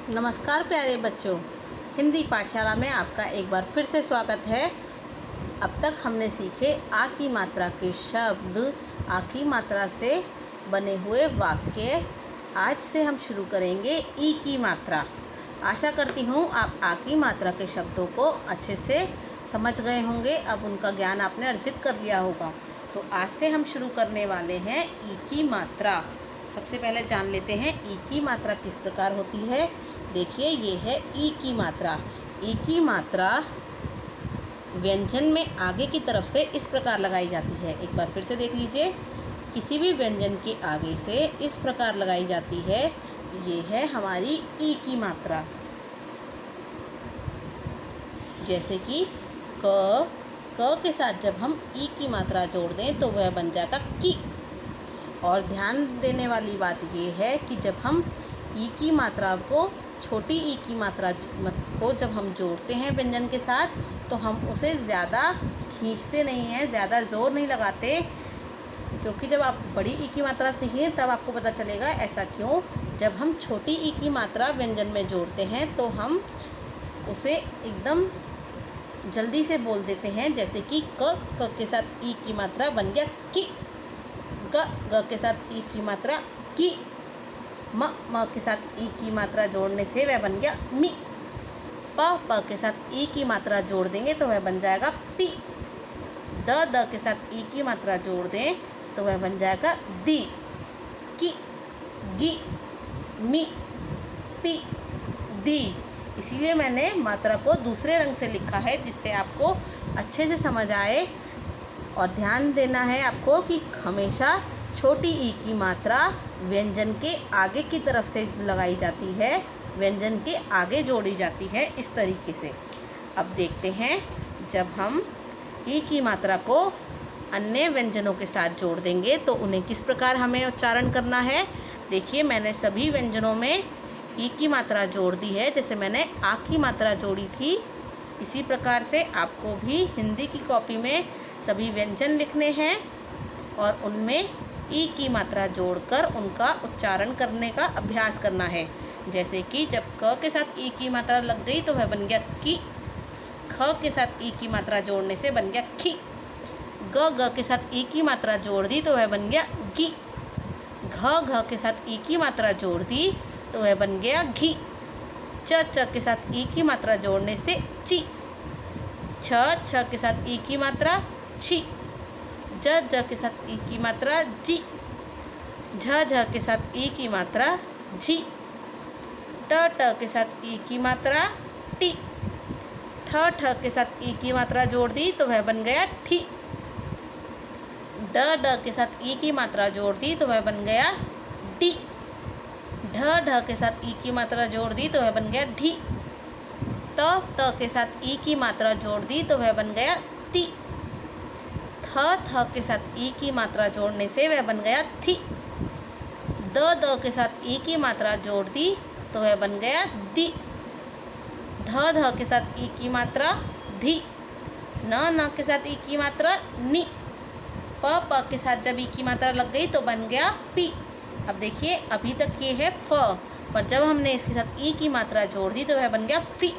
नमस्कार प्यारे बच्चों, हिंदी पाठशाला में आपका एक बार फिर से स्वागत है। अब तक हमने सीखे आ की मात्रा के शब्द, आ की मात्रा से बने हुए वाक्य। आज से हम शुरू करेंगे ई की मात्रा। आशा करती हूँ आप आ की मात्रा के शब्दों को अच्छे से समझ गए होंगे। अब उनका ज्ञान आपने अर्जित कर लिया होगा। तो आज से हम शुरू करने वाले हैं ई की मात्रा। सबसे पहले जान लेते हैं ई की मात्रा किस प्रकार होती है। देखिए, ये है ई की मात्रा। ई की मात्रा व्यंजन में आगे की तरफ से इस प्रकार लगाई जाती है। एक बार फिर से देख लीजिए, किसी भी व्यंजन के आगे से इस प्रकार लगाई जाती है। ये है हमारी ई की मात्रा। जैसे कि क के साथ जब हम ई की मात्रा जोड़ दें तो वह बन जाएगा की। और ध्यान देने वाली बात ये है कि जब हम ई की मात्रा को, छोटी ई की मात्रा को जब हम जोड़ते हैं व्यंजन के साथ, तो हम उसे ज़्यादा खींचते नहीं हैं, ज़्यादा ज़ोर नहीं लगाते। क्योंकि जब आप बड़ी ई की मात्रा सीखें तब आपको पता चलेगा ऐसा क्यों। जब हम छोटी ई की मात्रा व्यंजन में जोड़ते हैं तो हम उसे एकदम जल्दी से बोल देते हैं। जैसे कि क के साथ ई की मात्रा बन गया की, ग के साथ ई की मात्रा की, म के साथ ई की मात्रा जोड़ने से वह बन गया मी। प के साथ ई की मात्रा जोड़ देंगे तो वह बन जाएगा पी। द के साथ ई की मात्रा जोड़ दें तो वह बन जाएगा दी। की, गी, मी, पी, दी। इसीलिए मैंने मात्रा को दूसरे रंग से लिखा है, जिससे आपको अच्छे से समझ आए। और ध्यान देना है आपको कि हमेशा छोटी ई की मात्रा व्यंजन के आगे की तरफ से लगाई जाती है, व्यंजन के आगे जोड़ी जाती है, इस तरीके से। अब देखते हैं जब हम ई की मात्रा को अन्य व्यंजनों के साथ जोड़ देंगे तो उन्हें किस प्रकार हमें उच्चारण करना है। देखिए, मैंने सभी व्यंजनों में ई की मात्रा जोड़ दी है। जैसे मैंने आ की मात्रा जोड़ी थी, इसी प्रकार से आपको भी हिंदी की कॉपी में सभी व्यंजन लिखने हैं और उनमें ई की मात्रा जोड़कर उनका उच्चारण करने का अभ्यास करना है। जैसे कि जब क के साथ ई की मात्रा लग गई तो वह बन गया की। ख के साथ ई की मात्रा जोड़ने से बन गया खी। ग के साथ ई की मात्रा जोड़ दी तो वह बन गया गी। घ के साथ ई की मात्रा जोड़ दी तो वह बन गया घी। च के साथ ई की मात्रा जोड़ने से ची। छ के साथ ई की मात्रा छी। ज के साथ ई की मात्रा जी। झ के साथ ई की मात्रा झी। ट के साथ ई की मात्रा टी। ठ के साथ ई की मात्रा जोड़ दी तो वह बन गया ठी। ड के साथ ई की मात्रा जोड़ दी तो वह बन गया डी। ढ के साथ ई की मात्रा जोड़ दी तो वह बन गया ढी। त के साथ ई की मात्रा जोड़ दी तो वह बन गया ती। थ के साथ ई की मात्रा जोड़ने से वह बन गया थी। द के साथ ई की मात्रा जोड़ दी तो वह बन गया दी। ध के साथ ई की मात्रा धी। न के साथ ई की मात्रा नी। प के साथ जब ई की मात्रा लग गई तो बन गया पी। अब देखिए, अभी तक ये है फ, पर जब हमने इसके साथ ई की मात्रा जोड़ दी तो वह बन गया फी।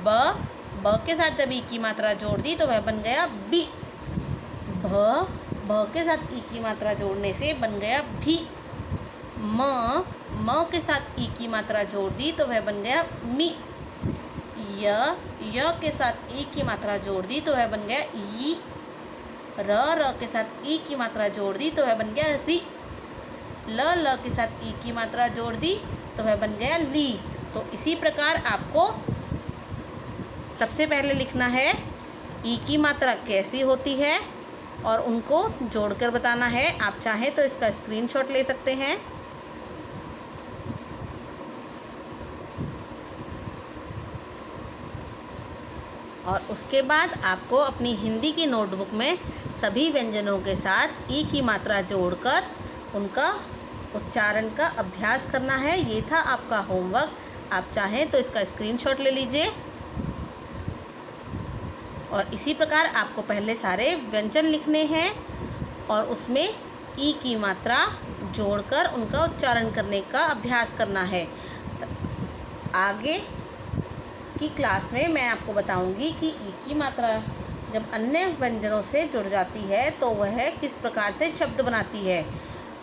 ब के साथ जब ई की मात्रा जोड़ दी तो वह बन गया बी। भ के साथ ई की मात्रा जोड़ने से बन गया भी। म के साथ ई की मात्रा जोड़ दी तो वह बन गया मी। य के साथ ई की मात्रा जोड़ दी तो वह बन गया ई। र के साथ ई की मात्रा जोड़ दी तो वह बन गया री। ल के साथ ई की मात्रा जोड़ दी तो वह बन गया ली। तो इसी प्रकार आपको सबसे पहले लिखना है ई की मात्रा कैसी होती है और उनको जोड़कर बताना है। आप चाहें तो इसका स्क्रीनशॉट ले सकते हैं। और उसके बाद आपको अपनी हिंदी की नोटबुक में सभी व्यंजनों के साथ ई की मात्रा जोड़कर उनका उच्चारण का अभ्यास करना है। ये था आपका होमवर्क। आप चाहें तो इसका स्क्रीनशॉट ले लीजिए। और इसी प्रकार आपको पहले सारे व्यंजन लिखने हैं और उसमें ई की मात्रा जोड़कर उनका उच्चारण करने का अभ्यास करना है। आगे की क्लास में मैं आपको बताऊंगी कि ई की मात्रा जब अन्य व्यंजनों से जुड़ जाती है तो वह किस प्रकार से शब्द बनाती है।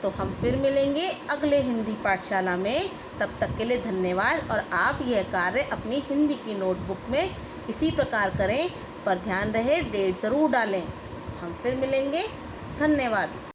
तो हम फिर मिलेंगे अगले हिंदी पाठशाला में। तब तक के लिए धन्यवाद। और आप यह कार्य अपनी हिंदी की नोटबुक में इसी प्रकार करें, पर ध्यान रहे डेट ज़रूर डालें। हम फिर मिलेंगे। धन्यवाद।